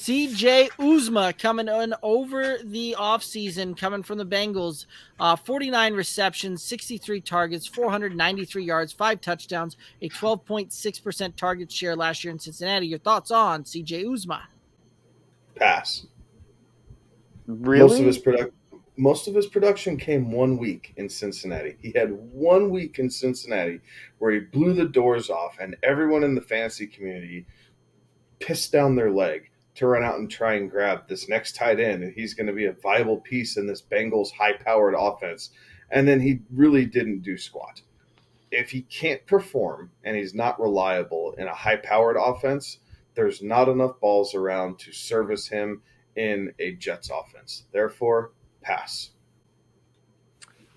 CJ Uzomah coming in over the offseason, coming from the Bengals. 49 receptions, 63 targets, 493 yards, 5 touchdowns, a 12.6% target share last year in Cincinnati. Your thoughts on CJ Uzomah? Pass. Most of his Really? product most of his production came 1 week in Cincinnati. He had 1 week in Cincinnati where he blew the doors off, and everyone in the fantasy community pissed down their leg to run out and try and grab this next tight end, and he's going to be a viable piece in this Bengals high-powered offense. And then he really didn't do squat. If he can't perform and he's not reliable in a high-powered offense, there's not enough balls around to service him in a Jets offense. Therefore, pass.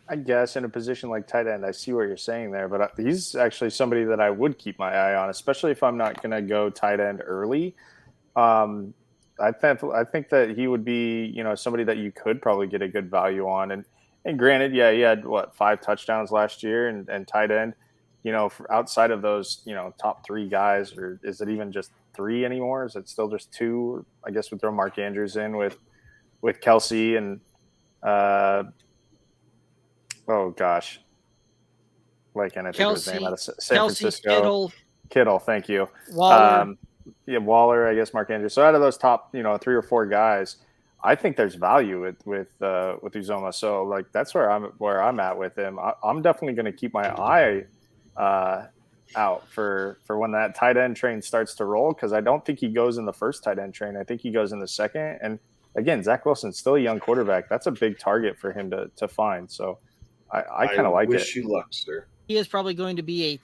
I guess in a position like tight end, I see what you're saying there, but he's actually somebody that I would keep my eye on, especially if I'm not going to go tight end early. Um, I think that he would be, somebody that you could probably get a good value on. And granted, yeah, he had 5 touchdowns last year, and tight end. Outside of those, top 3 guys, or is it even just 3 anymore? Is it still just 2? I guess we throw Mark Andrews in with Kelsey and oh gosh, why can't I think of his name out of San Kelsey, Francisco? Kittle, thank you. Waller. Yeah, Waller, I guess Mark Andrews. So out of those top, 3 or 4 guys, I think there's value with Uzomah. So like that's where I'm at with him. I'm definitely going to keep my eye out for when that tight end train starts to roll, because I don't think he goes in the first tight end train. I think he goes in the second. And again, Zach Wilson's still a young quarterback. That's a big target for him to find. So I kind of like it. Wish you luck, sir. He is probably going to be a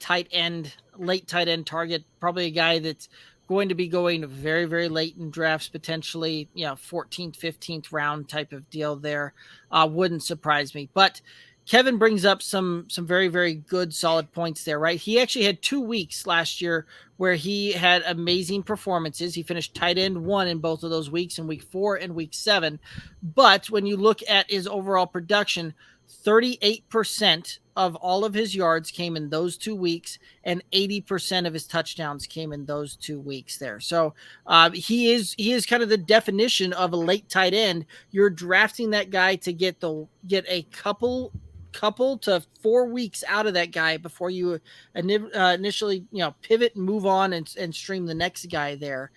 late tight end target, probably a guy that's going to be going very, very late in drafts, potentially, 14th, 15th round type of deal there. Wouldn't surprise me. But Kevin brings up some very, very good, solid points there, right? He actually had 2 weeks last year where he had amazing performances. He finished tight end 1 in both of those weeks, in week 4 and week 7. But when you look at his overall production, 38% of all of his yards came in those 2 weeks, and 80% of his touchdowns came in those 2 weeks there. So he is kind of the definition of a late tight end. You're drafting that guy to get a couple to 4 weeks out of that guy before you initially pivot and move on and stream the next guy there.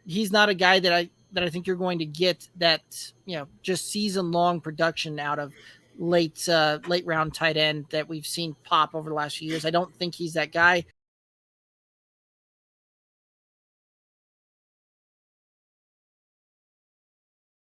He's not a guy that I think you're going to get that just season long production out of late round tight end that we've seen pop over the last few years. I don't think he's that guy.